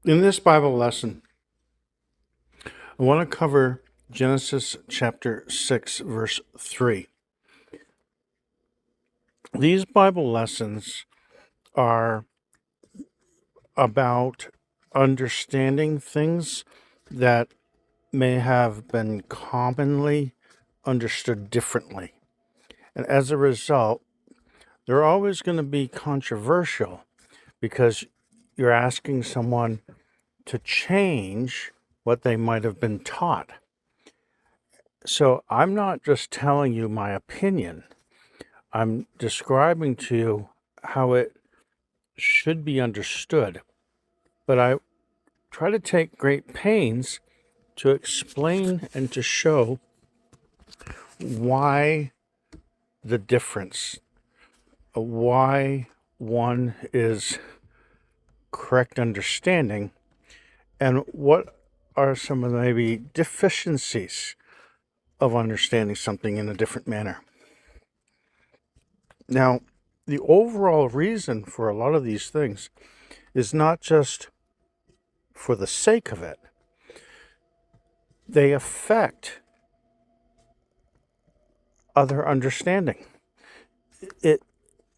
In this Bible lesson, I want to cover Genesis chapter 6, verse 3. These Bible lessons are about understanding things that may have been commonly understood differently. And as a result, they're always going to be controversial because you're asking someone to change what they might have been taught. So I'm not just telling you my opinion. I'm describing to you how it should be understood. But I try to take great pains to explain and to show why the difference, why one is correct understanding, and what are some of the maybe deficiencies of understanding something in a different manner. Now, the overall reason for a lot of these things is not just for the sake of it. They affect other understanding.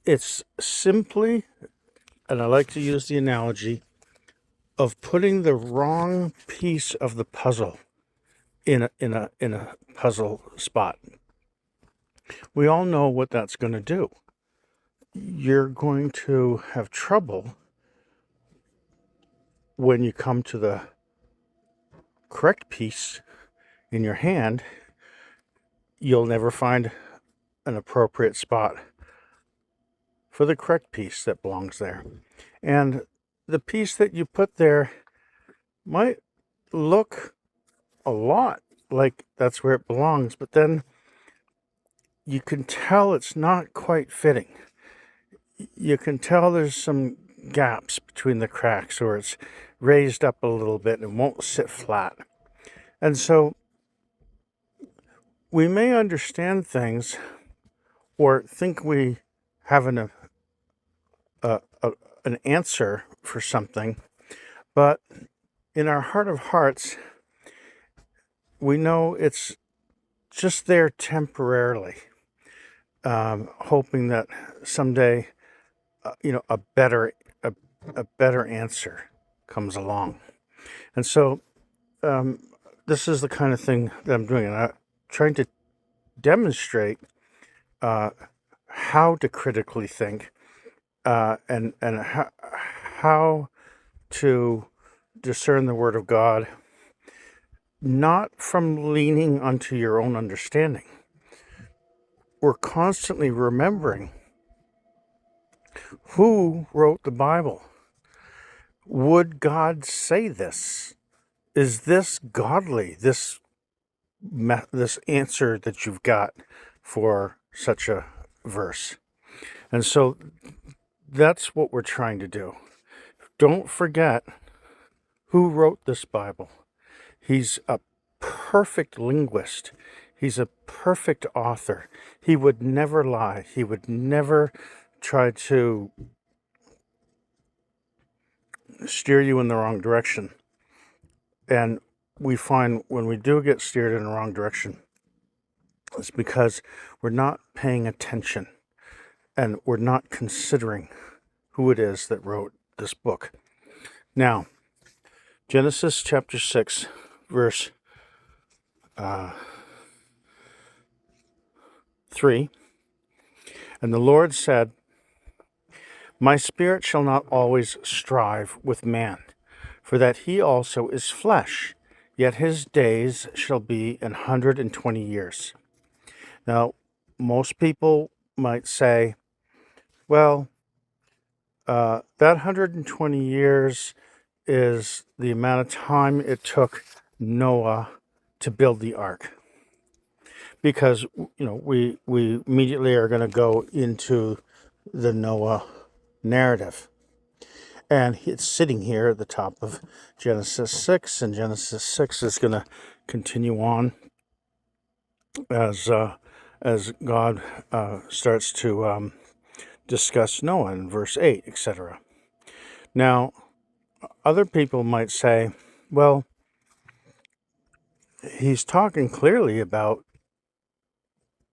It's simply, and I like to use the analogy of putting the wrong piece of the puzzle in a puzzle spot. We all know what that's going to do. You're going to have trouble when you come to the correct piece in your hand. You'll never find an appropriate spot for the correct piece that belongs there. And the piece that you put there might look a lot like that's where it belongs, but then you can tell it's not quite fitting. You can tell there's some gaps between the cracks, or it's raised up a little bit and won't sit flat. And so we may understand things or think we have an answer for something, but in our heart of hearts, we know it's just there temporarily, hoping that someday, a better answer comes along. And so, this is the kind of thing that I'm doing, and I'm trying to demonstrate how to critically think, and how to discern the Word of God, not from leaning onto your own understanding. We're constantly remembering who wrote the Bible. Would God say this? Is this godly? This answer that you've got for such a verse. And so that's what we're trying to do. Don't forget who wrote this Bible. He's a perfect linguist. He's a perfect author. He would never lie. He would never try to steer you in the wrong direction. And we find when we do get steered in the wrong direction, it's because we're not paying attention and we're not considering who it is that wrote this book. Now, Genesis chapter 6, verse 3. And the Lord said, "My spirit shall not always strive with man, for that he also is flesh, yet his days shall be 120 years. Now, most people might say, well, that 120 years is the amount of time it took Noah to build the ark. Because, we immediately are going to go into the Noah narrative. And it's sitting here at the top of Genesis 6, and Genesis 6 is going to continue on as God starts to discuss Noah in verse 8, etc. Now, other people might say, well, he's talking clearly about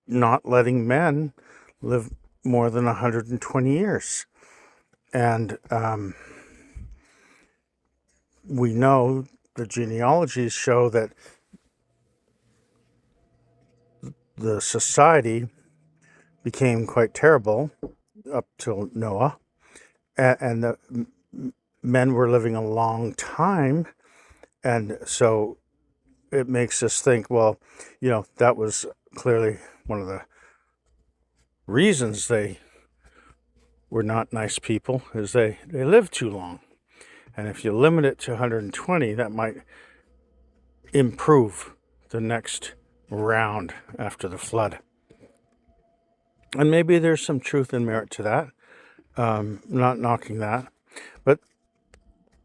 not letting men live more than 120 years. And we know the genealogies show that the society became quite terrible up till Noah, and the men were living a long time. And so it makes us think, well, that was clearly one of the reasons they were not nice people, is they lived too long. And if you limit it to 120, that might improve the next round after the flood. And maybe there's some truth and merit to that. Not knocking that,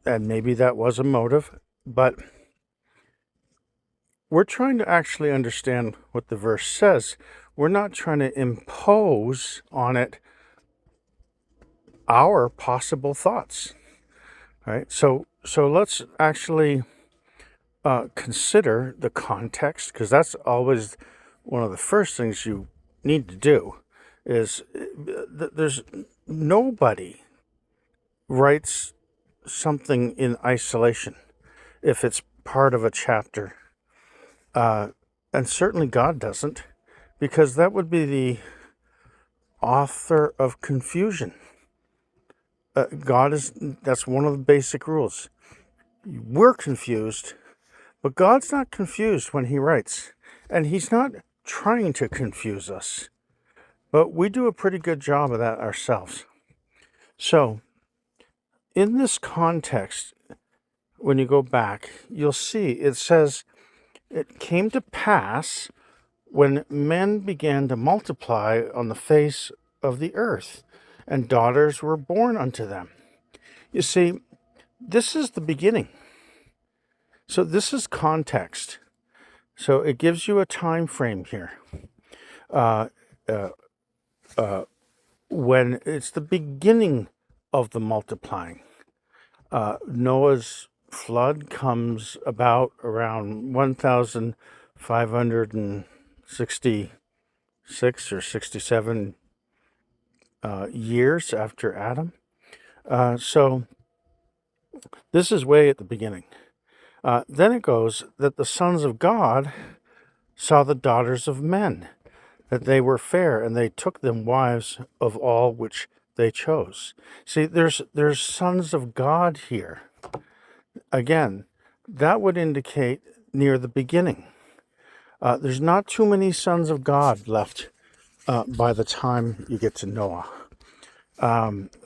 and maybe that was a motive, but we're trying to actually understand what the verse says. We're not trying to impose on it our possible thoughts, right? So let's actually consider the context, because that's always one of the first things you need to do. Is there's nobody writes something in isolation if it's part of a chapter, and certainly God doesn't, because that would be the author of confusion. That's one of the basic rules. We're confused, but God's not confused when he writes, and he's not trying to confuse us, but we do a pretty good job of that ourselves. So in this context, when you go back, you'll see it says, it came to pass when men began to multiply on the face of the earth, and daughters were born unto them. You see, this is the beginning. So this is context. So it gives you a time frame here. When it's the beginning of the multiplying. Noah's flood comes about around 1,566 or 67 years after Adam. So this is way at the beginning. Then it goes that the sons of God saw the daughters of men, that they were fair, and they took them wives of all which they chose. See, there's sons of God here. Again, that would indicate near the beginning. There's not too many sons of God left by the time you get to Noah.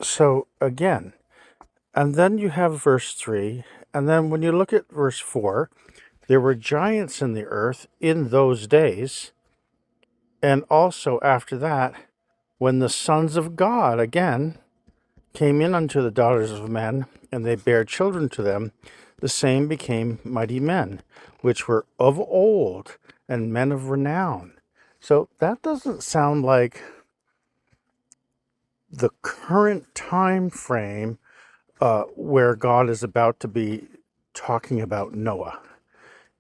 So again, and then you have verse 3, and then when you look at verse 4, there were giants in the earth in those days, and also after that, when the sons of God again came in unto the daughters of men, and they bare children to them, the same became mighty men, which were of old, and men of renown. So that doesn't sound like the current time frame where God is about to be talking about Noah.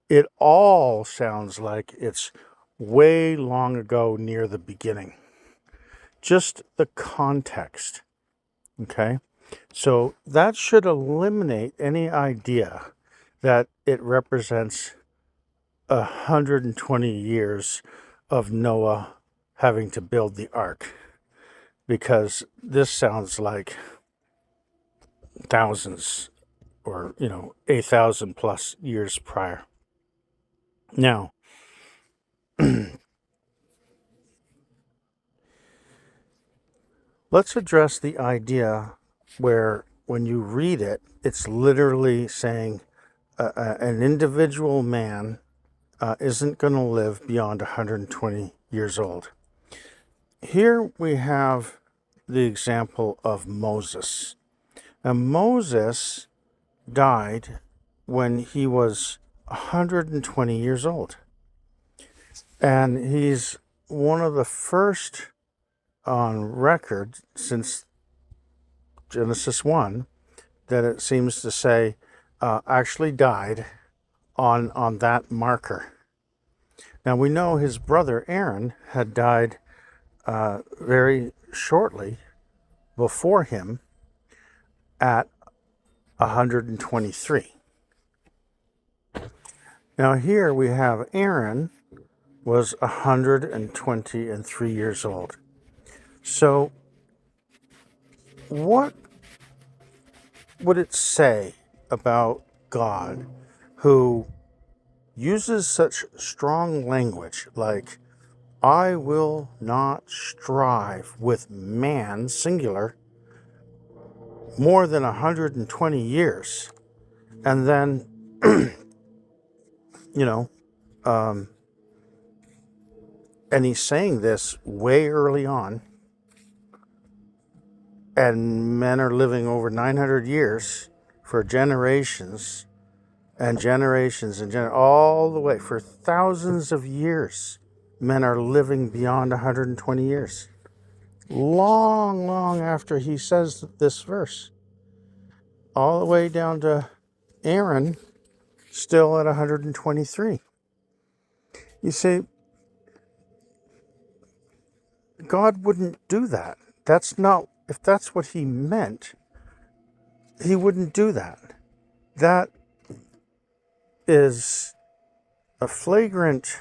It all sounds like it's way long ago near the beginning. Just the context, okay? So that should eliminate any idea that it represents 120 years of Noah having to build the ark, because this sounds like thousands or 8,000 plus years prior. Now, let's address the idea where when you read it, it's literally saying an individual man isn't going to live beyond 120 years old. Here we have the example of Moses. Now, Moses died when he was 120 years old. And he's one of the first on record since Genesis 1 that it seems to say actually died on that marker. Now we know his brother Aaron had died very shortly before him at 123. Now here we have Aaron was 123 years old. So what would it say about God who uses such strong language like, I will not strive with man, singular, more than 120 years. And then, and he's saying this way early on, and men are living over 900 years for generations and generations and all the way for thousands of years. Men are living beyond 120 years. Long, long after he says this verse. All the way down to Aaron, still at 123. You see, God wouldn't do that. That's not, if that's what he meant, he wouldn't do that. That is a flagrant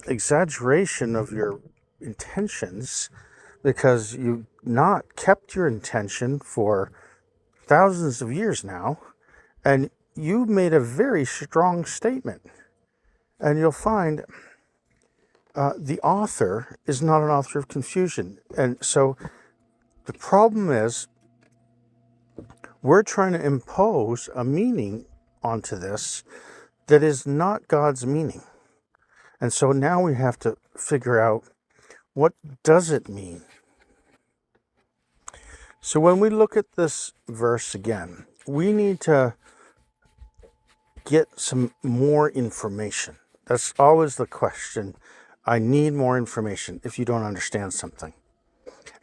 exaggeration of your intentions, because you've not kept your intention for thousands of years now, and you made a very strong statement. And you'll find the author is not an author of confusion. And so the problem is we're trying to impose a meaning onto this that is not God's meaning. And so now we have to figure out, what does it mean? So when we look at this verse again, we need to get some more information. That's always the question. I need more information if you don't understand something.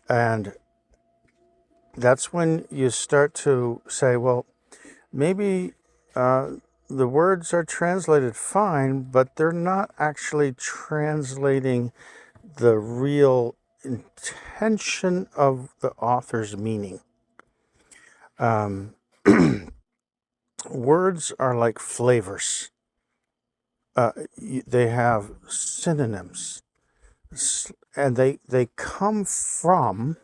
And that's when you start to say, well, maybe the words are translated fine, but they're not actually translating the real intention of the author's meaning. Words are like flavors. They have synonyms, and they come from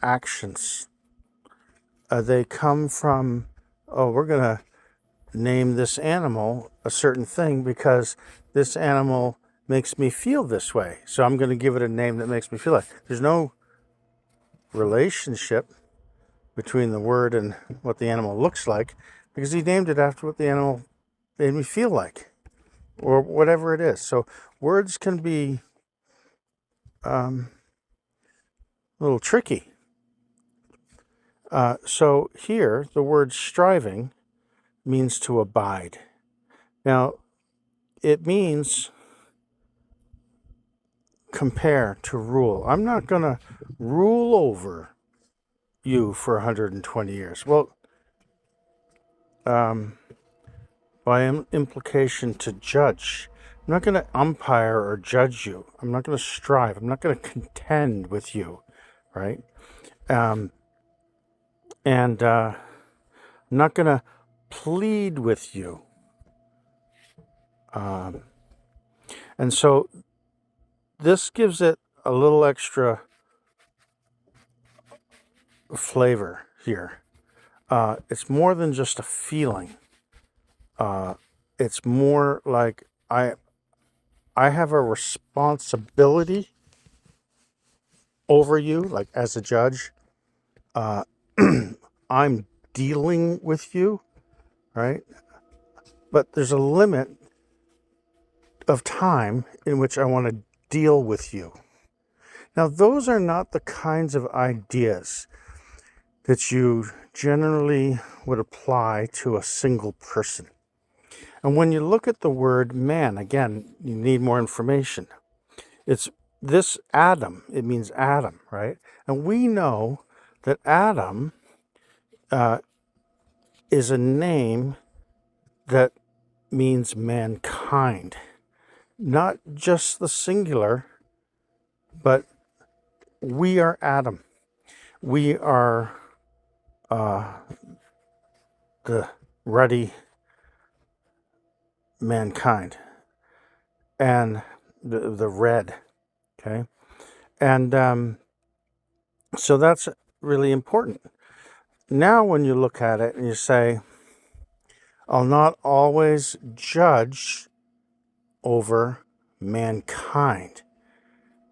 actions. They come from, we're going to name this animal a certain thing because this animal makes me feel this way. So I'm going to give it a name that makes me feel like. There's no relationship between the word and what the animal looks like, because he named it after what the animal made me feel like, or whatever it is. So words can be a little tricky. So here, the word striving means to abide. Now, it means compare, to rule. I'm not going to rule over you for 120 years. Well, by implication, to judge. I'm not going to umpire or judge you. I'm not going to strive. I'm not going to contend with you, right? And I'm not going to plead with you. And so this gives it a little extra flavor here. It's more than just a feeling. It's more like I have a responsibility over you, like as a judge. I'm dealing with you, right? But there's a limit of time in which I want to deal with you. Now, those are not the kinds of ideas that you generally would apply to a single person. And when you look at the word man, again, you need more information. It's this Adam, it means Adam, right? And we know that Adam is a name that means mankind. Not just the singular, but we are Adam. We are the ruddy mankind, and the red, okay? And so that's really important. Now when you look at it and you say, I'll not always judge over mankind,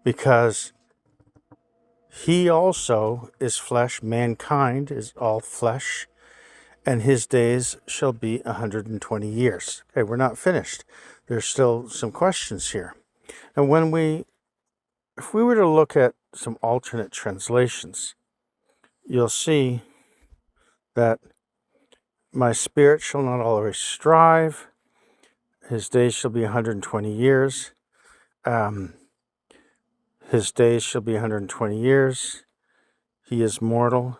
because he also is flesh. Mankind is all flesh, and his days shall be 120 years. Okay, we're not finished. There's still some questions here. And if we were to look at some alternate translations, you'll see that my spirit shall not always strive. His days shall be 120 years. His days shall be 120 years. He is mortal.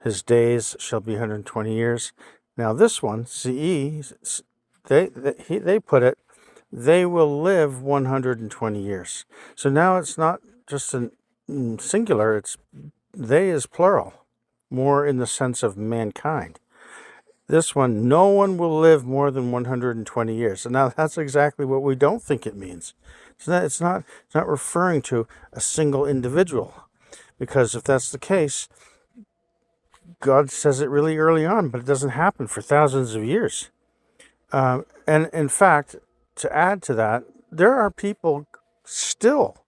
His days shall be 120 years. Now this one, CE, they put it, they will live 120 years. So now it's not just a singular, it's they is plural, more in the sense of mankind. This one, no one will live more than 120 years. So now that's exactly what we don't think it means. It's not referring to a single individual, because if that's the case, God says it really early on, but it doesn't happen for thousands of years. And in fact, to add to that, there are people still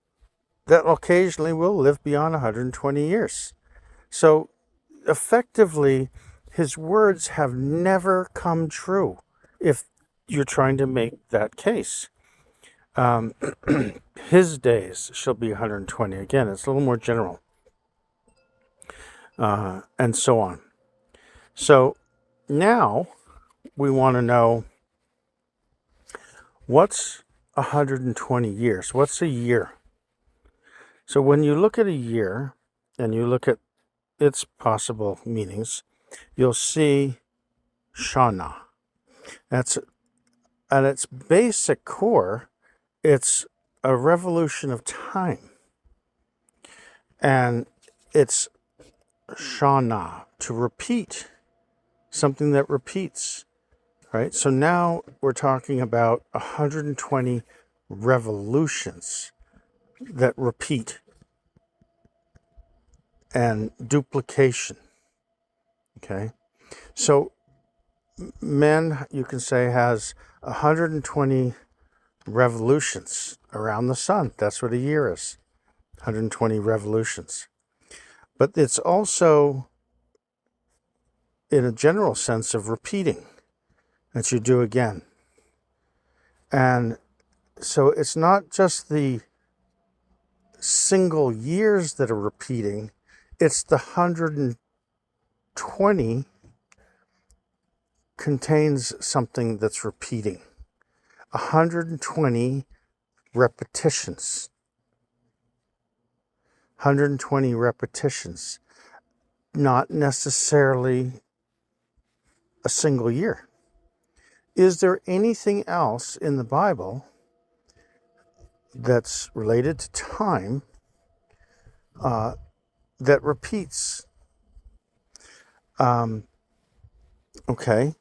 that occasionally will live beyond 120 years. So effectively, his words have never come true if you're trying to make that case. His days shall be 120. Again, it's a little more general. And so on. So now we want to know, what's 120 years? What's a year? So when you look at a year and you look at its possible meanings, you'll see Shana. That's at its basic core, it's a revolution of time. And it's Shana, to repeat, something that repeats, right? So now we're talking about 120 revolutions that repeat, and duplication, okay? So man, you can say, has 120 revolutions around the sun. That's what a year is, 120 revolutions. But it's also, in a general sense, of repeating, that you do again. And so it's not just the single years that are repeating, it's the 120 contains something that's repeating. 120 repetitions. 120 repetitions. Not necessarily a single year. Is there anything else in the Bible that's related to time that repeats? Okay.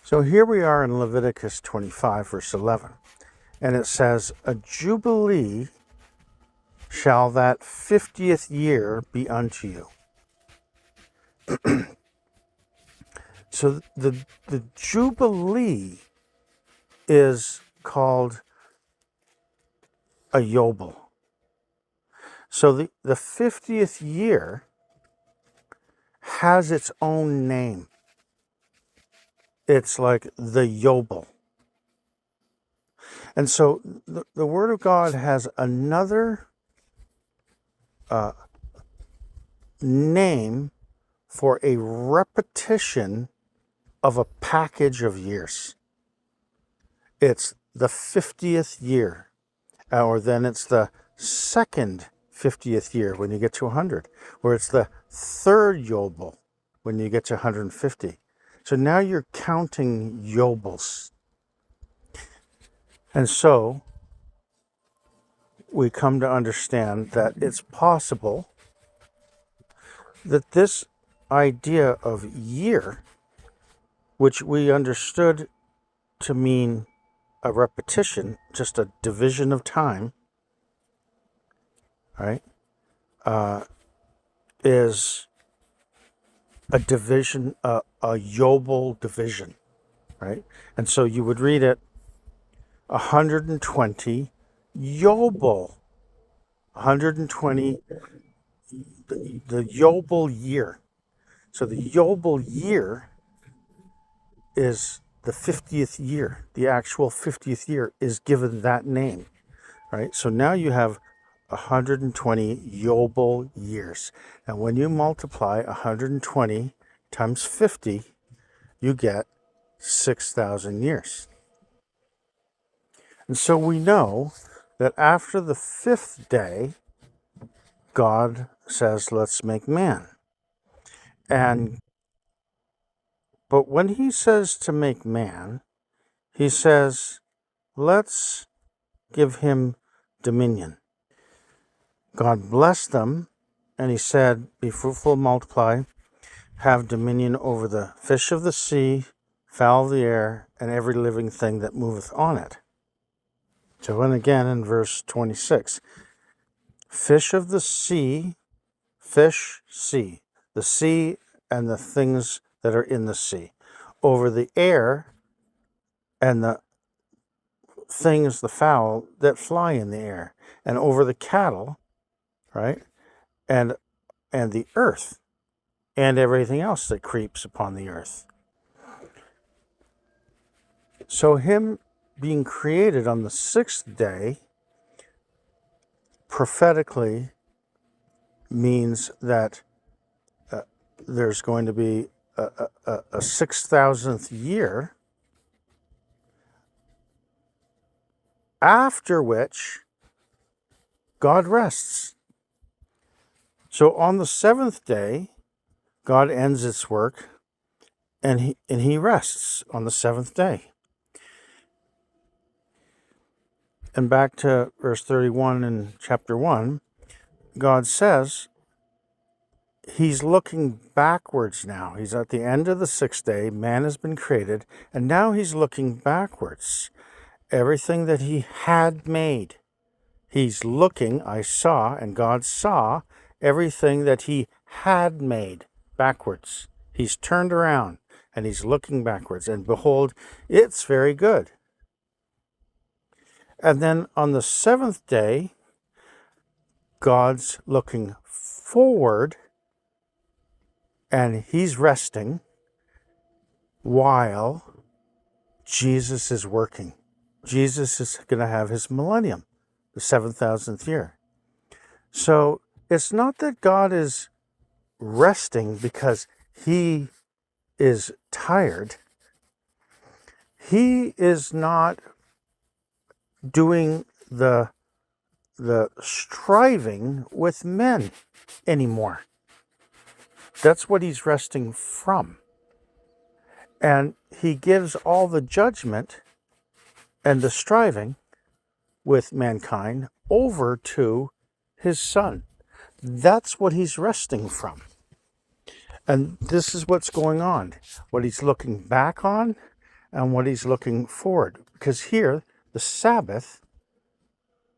So here we are in Leviticus 25, verse 11. And it says, a jubilee shall that 50th year be unto you. So the jubilee is called a yobel. So the 50th year has its own name. It's like the yobel. And so the Word of God has another name for a repetition of a package of years. It's the 50th year, or then it's the second 50th year when you get to 100, or it's the third Yobel when you get to 150. So now you're counting Yobels. And so we come to understand that it's possible that this idea of year, which we understood to mean a repetition, just a division of time, right, is a division, a Yobel division, right? And so you would read it 120 Yobel, 120, the Yobel year. So the Yobel year is the 50th year. The actual 50th year is given that name, right? So now you have 120 Yobel years. And when you multiply 120 times 50, you get 6,000 years. And so we know that after the fifth day, God says, let's make man. But when he says to make man, he says, let's give him dominion. God blessed them, and he said, be fruitful, multiply, have dominion over the fish of the sea, fowl of the air, and every living thing that moveth on it. So, and again in verse 26, fish of the sea, fish, sea, the sea and the things that are in the sea, over the air and the things, the fowl that fly in the air, and over the cattle, right, and the earth, and everything else that creeps upon the earth. So him being created on the sixth day prophetically means that there's going to be a 6,000th year, after which God rests. So on the seventh day, God ends its work, and he rests on the seventh day. And back to verse 31 in chapter 1, God says he's looking backwards now. He's at the end of the sixth day. Man has been created, and now he's looking backwards. Everything that he had made. He's looking, I saw, and God saw everything that he had made backwards. He's turned around, and he's looking backwards, and behold, it's very good. And then on the seventh day, God's looking forward, and he's resting while Jesus is working. Jesus is going to have his millennium, the 7,000th year. So it's not that God is resting because he is tired. He is not doing the striving with men anymore. That's what he's resting from. And he gives all the judgment and the striving with mankind over to his son. That's what he's resting from. And this is what's going on, what he's looking back on and what he's looking forward. Because here, the Sabbath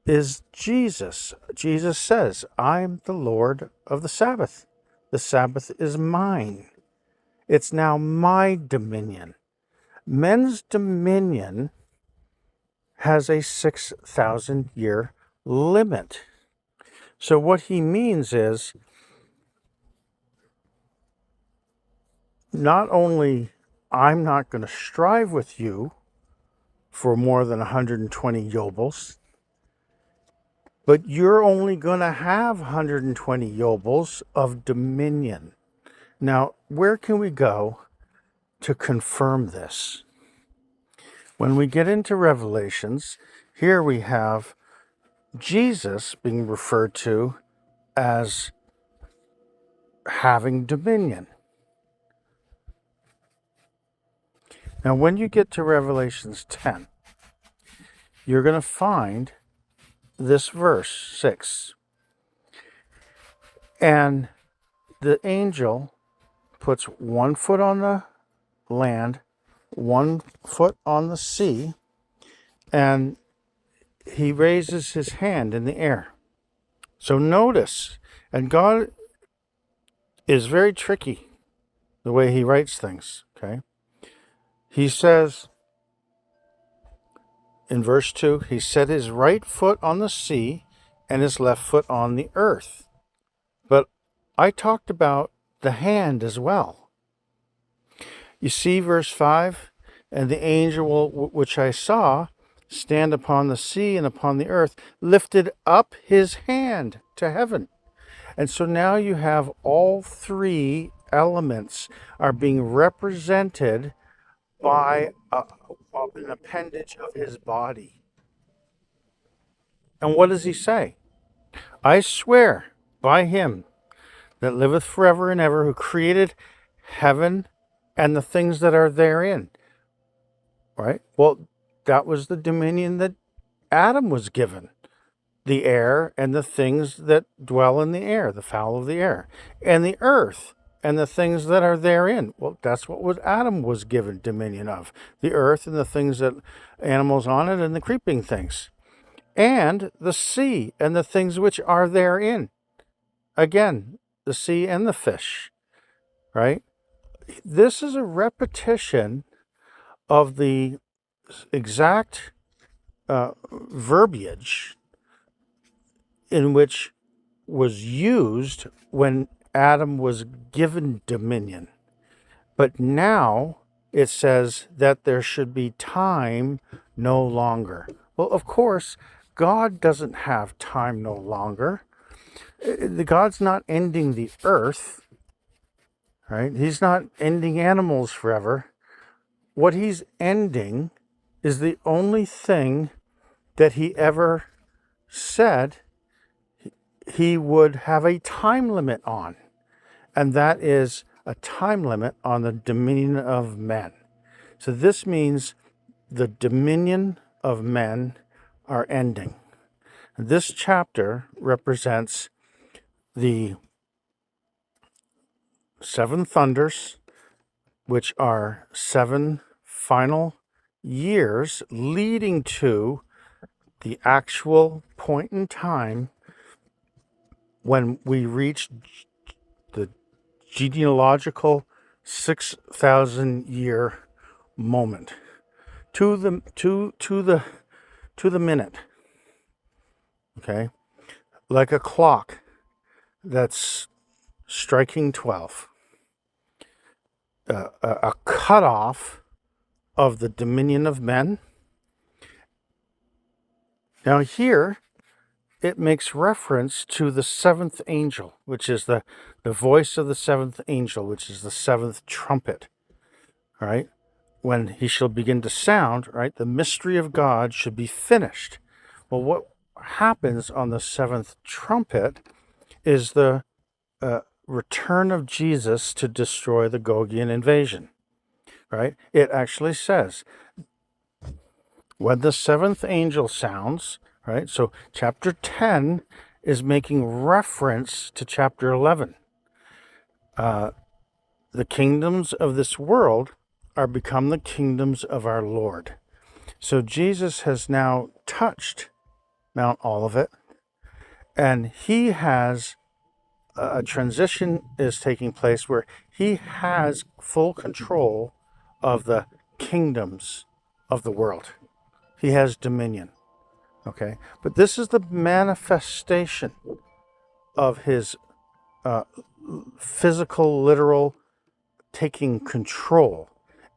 is Jesus. Jesus says, I'm the Lord of the Sabbath. The Sabbath is mine. It's now my dominion. Men's dominion has a 6,000 year limit. So what he means is, not only I'm not going to strive with you for more than 120 Yobels, but you're only going to have 120 Yobels of dominion. Now, where can we go to confirm this? When we get into Revelations, here we have Jesus being referred to as having dominion. Now, when you get to Revelations 10, you're going to find this verse 6. And the angel puts 1 foot on the land, 1 foot on the sea, and he raises his hand in the air. So notice, and God is very tricky the way he writes things, okay? He says in verse 2, he set his right foot on the sea and his left foot on the earth. But I talked about the hand as well. You see verse 5, and the angel which I saw stand upon the sea and upon the earth lifted up his hand to heaven. And so now you have all 3 elements are being represented by an appendage of his body. And what does he say? I swear by him that liveth forever and ever, who created heaven and the things that are therein. Right? Well, that was the dominion that Adam was given. The air and the things that dwell in the air, the fowl of the air, and the earth and the things that are therein. Well, that's what Adam was given dominion of. The earth and the things that animals on it and the creeping things. And the sea and the things which are therein. Again, the sea and the fish, right? This is a repetition of the exact verbiage in which was used when Adam was given dominion. But now it says that there should be time no longer. Well, of course, God doesn't have time no longer. God's not ending the earth, right? He's not ending animals forever. What he's ending is the only thing that he ever said he would have a time limit on, and that is a time limit on the dominion of men. So this means the dominion of men are ending. This chapter represents the 7 thunders, which are 7 final years leading to the actual point in time when we reach the genealogical 6,000 year moment to the minute. Okay, like a clock that's striking 12. A cutoff of the dominion of men. Now here, it makes reference to the 7th angel, which is the voice of the 7th angel, which is the 7th trumpet, right? When he shall begin to sound, right, the mystery of God should be finished. Well, what happens on the 7th trumpet is the return of Jesus to destroy the Gogian invasion, right? It actually says, when the 7th angel sounds, right? So chapter 10 is making reference to chapter 11. The kingdoms of this world are become the kingdoms of our Lord. So Jesus has now touched Mount Olivet, and he has a transition is taking place where he has full control of the kingdoms of the world. He has dominion. Okay, but this is the manifestation of his physical, literal taking control,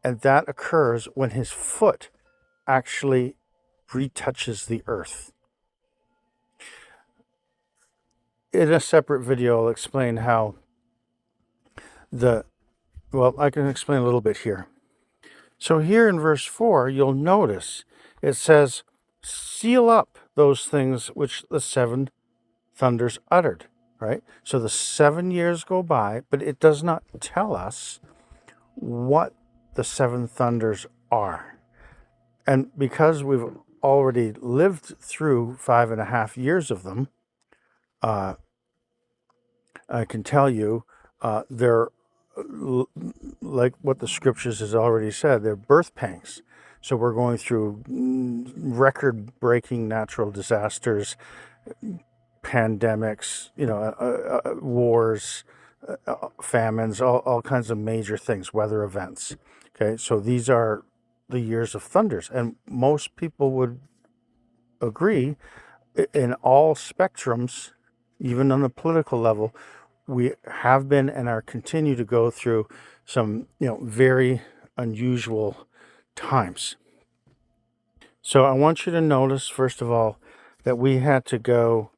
and that occurs when his foot actually retouches the earth. In a separate video, I'll explain how I can explain a little bit here. So here in verse 4, you'll notice it says, seal up those things which the 7 thunders uttered, right? So the 7 years go by, but it does not tell us what the seven thunders are. And because we've already lived through 5.5 years of them, I can tell you they're like what the scriptures has already said, they're birth pangs. So we're going through record-breaking natural disasters, pandemics, wars, famines, all kinds of major things, weather events. Okay, so these are the years of thunders, and most people would agree in all spectrums, even on the political level, we have been and are continue to go through some, very unusual times. So I want you to notice, first of all, that we had to go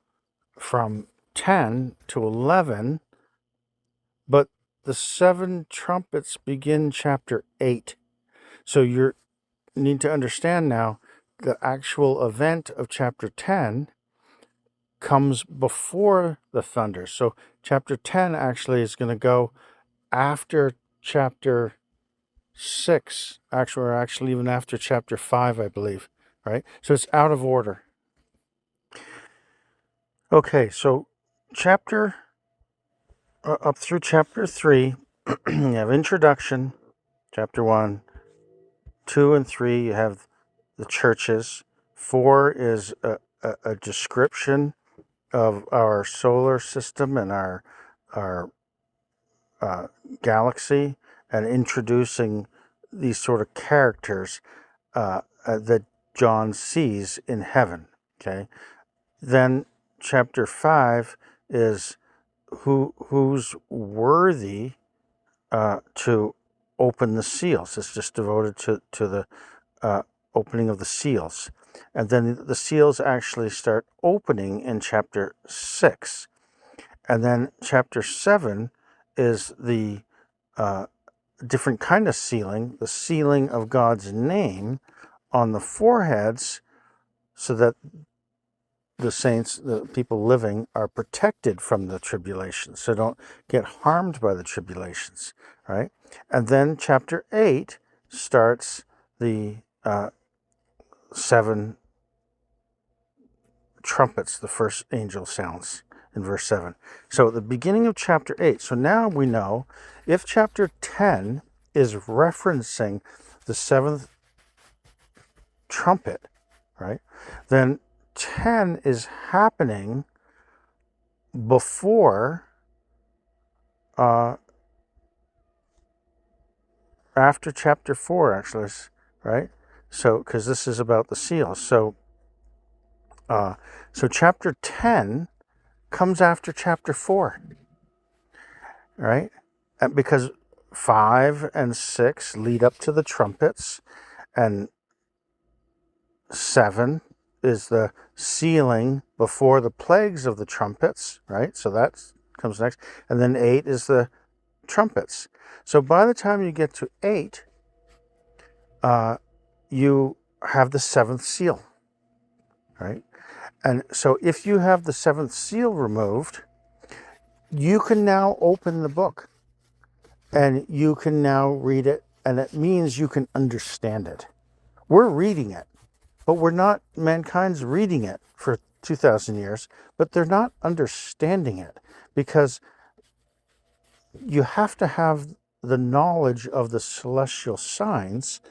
from 10 to 11, but the seven trumpets begin chapter 8. So you need to understand now the actual event of chapter 10 comes before the thunder. So chapter 10 actually is going to go after chapter 6, actually even after chapter 5, I believe, right? So it's out of order. Okay, so up through chapter 3, you have introduction, chapter 1, 2 and 3, you have the churches. 4 is a description of our solar system and our galaxy, and introducing these sort of characters that John sees in heaven. Okay, then chapter 5 is who's worthy to open the seals. It's just devoted to the opening of the seals, and then the seals actually start opening in chapter 6. And then chapter 7 is the different kind of sealing, the sealing of God's name on the foreheads, so that the saints, the people living, are protected from the tribulations, so don't get harmed by the tribulations, right? And then chapter 8 starts the 7 trumpets, the first angel sounds in verse 7. So the beginning of chapter 8. So now we know if chapter 10 is referencing the 7th trumpet, right, then 10 is happening before, after chapter 4, actually, right? So, because this is about the seals. So chapter 10 comes after chapter 4, right? And because 5 and 6 lead up to the trumpets, and 7 is the sealing before the plagues of the trumpets, right? So that comes next. And then 8 is the trumpets. So by the time you get to 8, you have the 7th seal, right? And so if you have the 7th seal removed, you can now open the book and you can now read it, and it means you can understand it. We're reading it, but mankind's reading it for 2,000 years, but they're not understanding it, because you have to have the knowledge of the celestial signs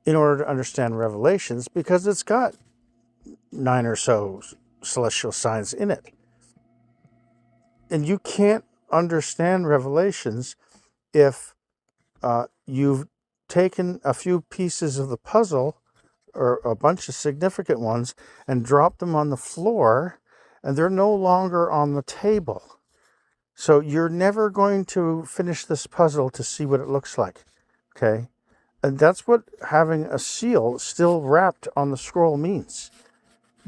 in order to understand Revelations, because it's got 9 or so celestial signs in it. And you can't understand Revelations if you've taken a few pieces of the puzzle, or a bunch of significant ones, and dropped them on the floor, and they're no longer on the table. So you're never going to finish this puzzle to see what it looks like, okay? And that's what having a seal still wrapped on the scroll means.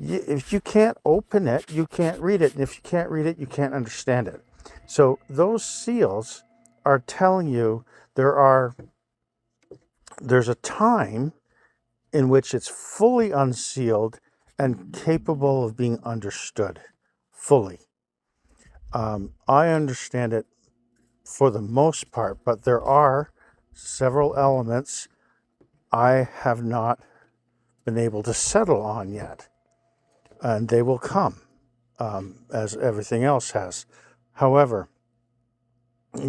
If you can't open it, you can't read it. And if you can't read it, you can't understand it. So those seals are telling you there's a time in which it's fully unsealed and capable of being understood fully. I understand it for the most part, but there are several elements I have not been able to settle on yet, and they will come, as everything else has. However,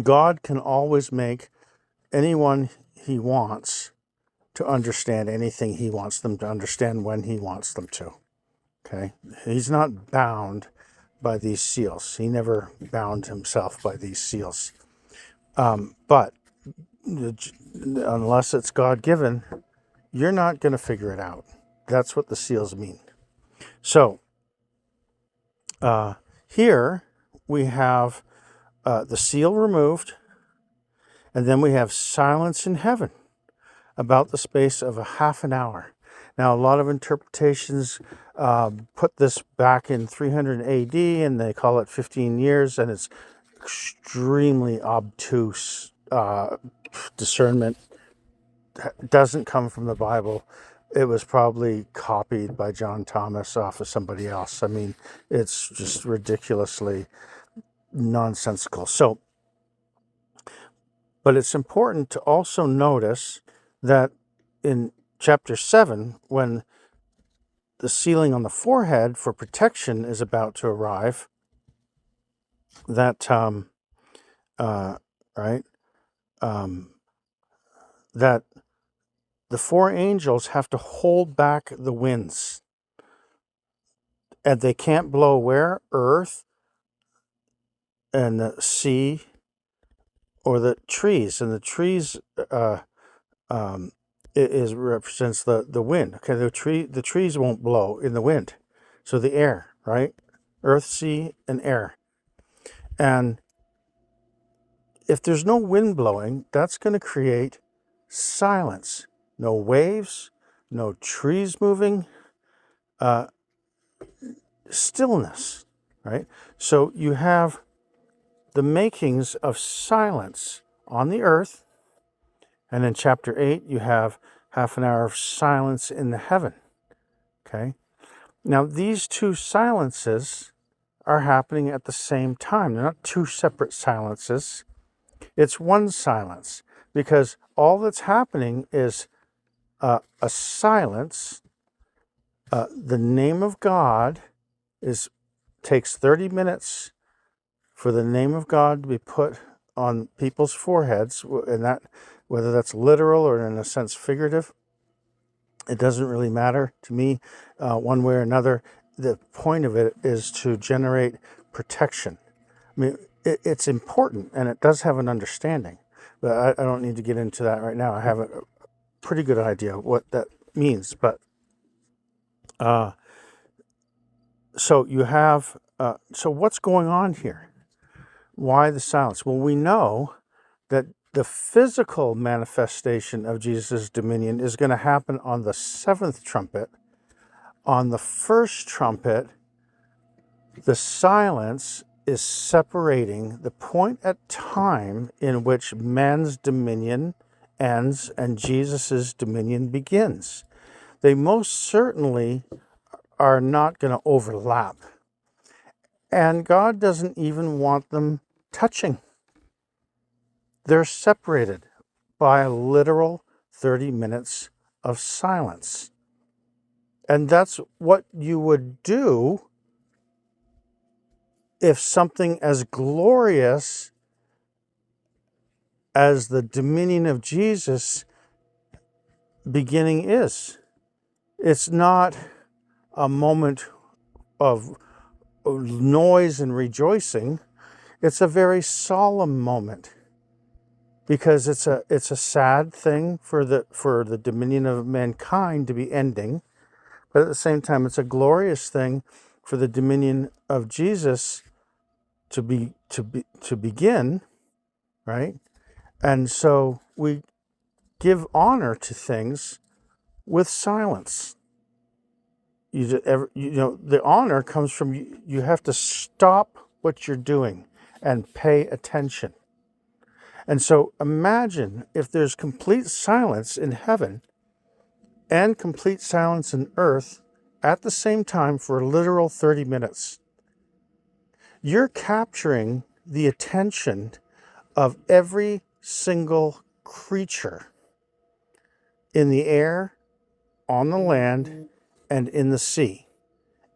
God can always make anyone he wants to understand anything he wants them to understand when he wants them to. Okay? He's not bound by these seals. He never bound himself by these seals. But unless it's God-given, you're not going to figure it out. That's what the seals mean. So here we have the seal removed, and then we have silence in heaven about the space of a half an hour. Now, a lot of interpretations put this back in 300 AD, and they call it 15 years, and it's extremely obtuse discernment. It doesn't come from the Bible. It was probably copied by John Thomas off of somebody else. I mean, it's just ridiculously nonsensical. So, but it's important to also notice that in chapter 7, when the sealing on the forehead for protection is about to arrive, that that the four angels have to hold back the winds, and they can't blow where? Earth and the sea or the trees, and the trees it represents the wind. Okay, the trees won't blow in the wind, so the air, right? Earth, sea, and air. And if there's no wind blowing, that's going to create silence. No waves, no trees moving, stillness, right? So you have the makings of silence on the earth, and in chapter 8 you have half an hour of silence in the heaven. Okay, now these two silences are happening at the same time. They're not two separate silences. It's one silence, because all that's happening is a silence. The name of God takes 30 minutes for the name of God to be put on people's foreheads, and that, whether that's literal or in a sense figurative, it doesn't really matter to me one way or another. The point of it is to generate protection. I mean, it's important, and it does have an understanding, but I don't need to get into that right now. I have a pretty good idea what that means. But so you have, so what's going on here? Why the silence? Well, we know that the physical manifestation of Jesus' dominion is going to happen on the seventh trumpet. On the first trumpet, the silence is separating the point at time in which man's dominion ends and Jesus' dominion begins. They most certainly are not going to overlap. And God doesn't even want them touching. They're separated by a literal 30 minutes of silence. And that's what you would do if something as glorious as the dominion of Jesus beginning is. It's not a moment of noise and rejoicing. It's a very solemn moment, because it's a sad thing for the dominion of mankind to be ending, but at the same time it's a glorious thing for the dominion of Jesus to begin, right? And so we give honor to things with silence. The honor comes from you have to stop what you're doing and pay attention. And so imagine if there's complete silence in heaven and complete silence in earth at the same time for a literal 30 minutes. you're capturing the attention of every single creature in the air, on the land, and in the sea.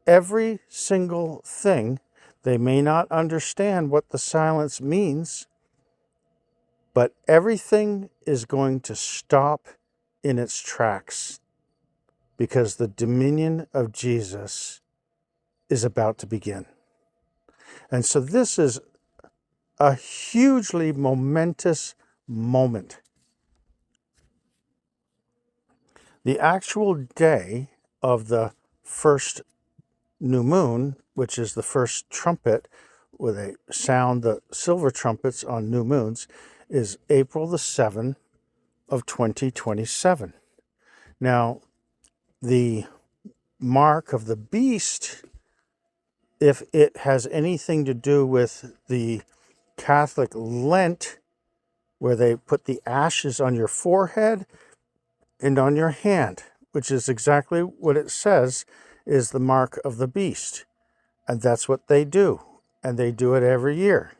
Every single thing. They may not understand what the silence means, but everything is going to stop in its tracks because the dominion of Jesus is about to begin. And so this is a hugely momentous moment. The actual day of the first new moon, which is the first trumpet, where they sound the silver trumpets on new moons, is April the 7th of 2027. Now, the mark of the beast, if it has anything to do with the Catholic Lent, where they put the ashes on your forehead and on your hand, which is exactly what it says is the mark of the beast. And that's what they do. And they do it every year.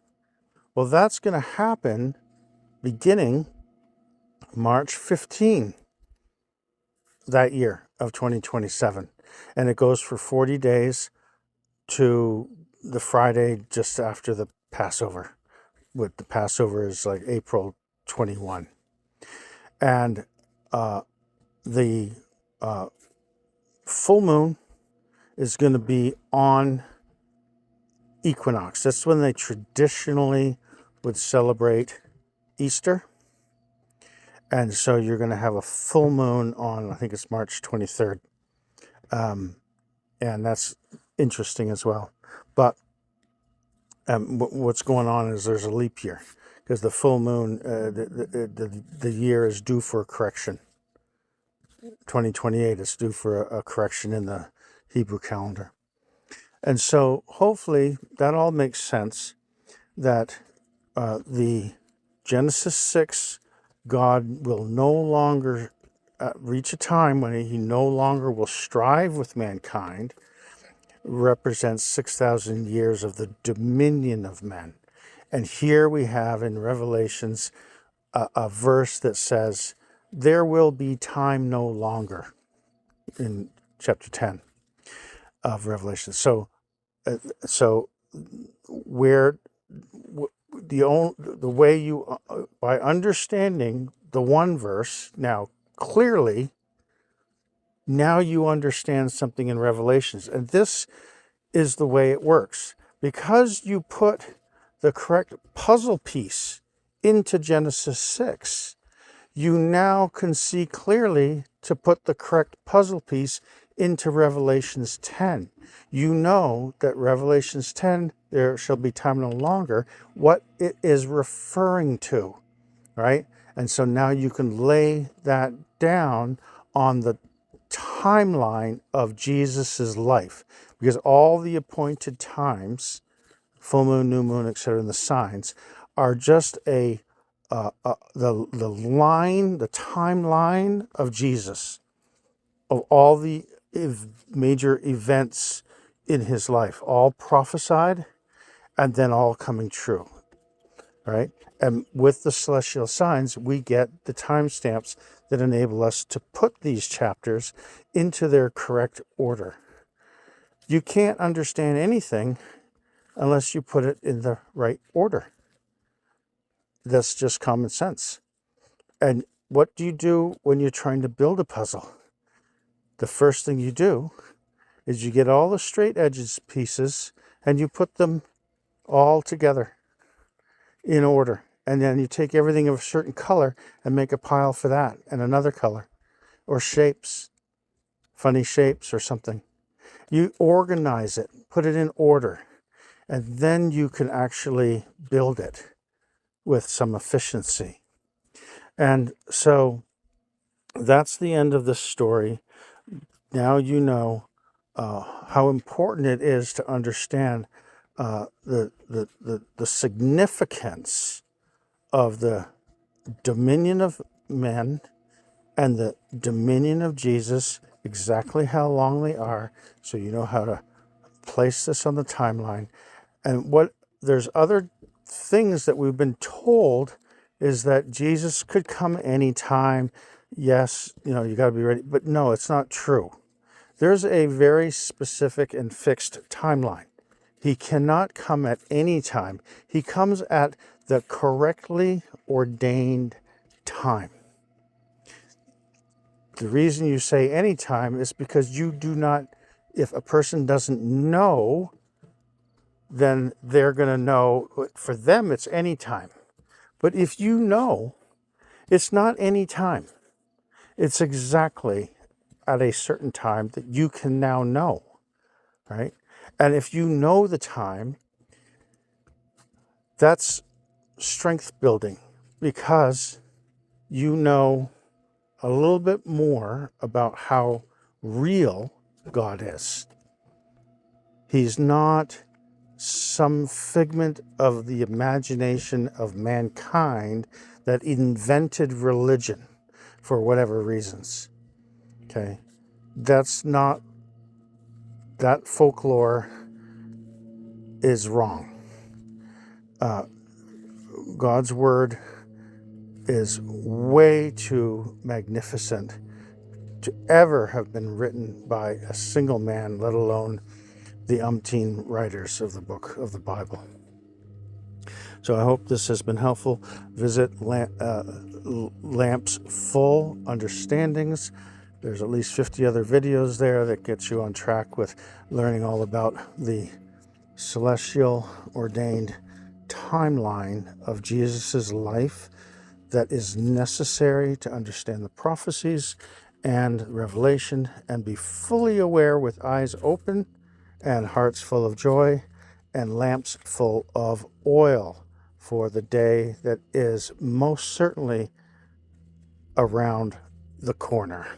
Well, that's going to happen beginning March 15 that year of 2027. And it goes for 40 days to the Friday just after the Passover. What the Passover is like April 21. And the full moon is going to be on equinox. That's when they traditionally would celebrate Easter. And so you're going to have a full moon on, I think it's March 23rd. And that's interesting as well. But what's going on is there's a leap year because the full moon, the year is due for a correction. 2028 is due for a correction in the Hebrew calendar. And so hopefully that all makes sense, that the Genesis 6, God will no longer reach a time when he no longer will strive with mankind, represents 6,000 years of the dominion of men. And here we have in Revelations a verse that says, there will be time no longer, in chapter 10 of Revelation. So where the way you, by understanding the one verse, now clearly, now you understand something in Revelations. And this is the way it works. Because you put the correct puzzle piece into Genesis 6, you now can see clearly to put the correct puzzle piece into Revelations 10. You know that Revelations 10, there shall be time no longer, what it is referring to, right? And so now you can lay that down on the timeline of Jesus's life, because all the appointed times, full moon, new moon, etc., and the signs are just the line, the timeline of Jesus, of all the major events in his life, all prophesied and then all coming true, right? And with the celestial signs, we get the timestamps that enable us to put these chapters into their correct order. You can't understand anything unless you put it in the right order. That's just common sense. And what do you do when you're trying to build a puzzle? The first thing you do is you get all the straight edges pieces and you put them all together in order. And then you take everything of a certain color and make a pile for that, and another color, or shapes, funny shapes or something. You organize it, put it in order, and then you can actually build it with some efficiency. And so that's the end of this story. Now you know how important it is to understand the significance of the dominion of men and the dominion of Jesus, exactly how long they are, so you know how to place this on the timeline. And what there's other things that we've been told is that Jesus could come anytime. Yes, you got to be ready. But no, it's not true. There's a very specific and fixed timeline. He cannot come at any time. He comes at the correctly ordained time. The reason you say any time is because you do not, if a person doesn't know, then they're going to know, for them it's any time. But if you know, it's not any time. It's exactly at a certain time that you can now know, right? And if you know the time, that's strength building, because you know a little bit more about how real God is. He's not some figment of the imagination of mankind that invented religion for whatever reasons. Okay? That's not, that folklore is wrong. God's word is way too magnificent to ever have been written by a single man, let alone the umpteen writers of the book of the Bible. So I hope this has been helpful. Visit Lamp's Full Understandings. There's at least 50 other videos there that get you on track with learning all about the celestial ordained timeline of Jesus's life that is necessary to understand the prophecies and Revelation and be fully aware with eyes open and hearts full of joy and lamps full of oil for the day that is most certainly around the corner.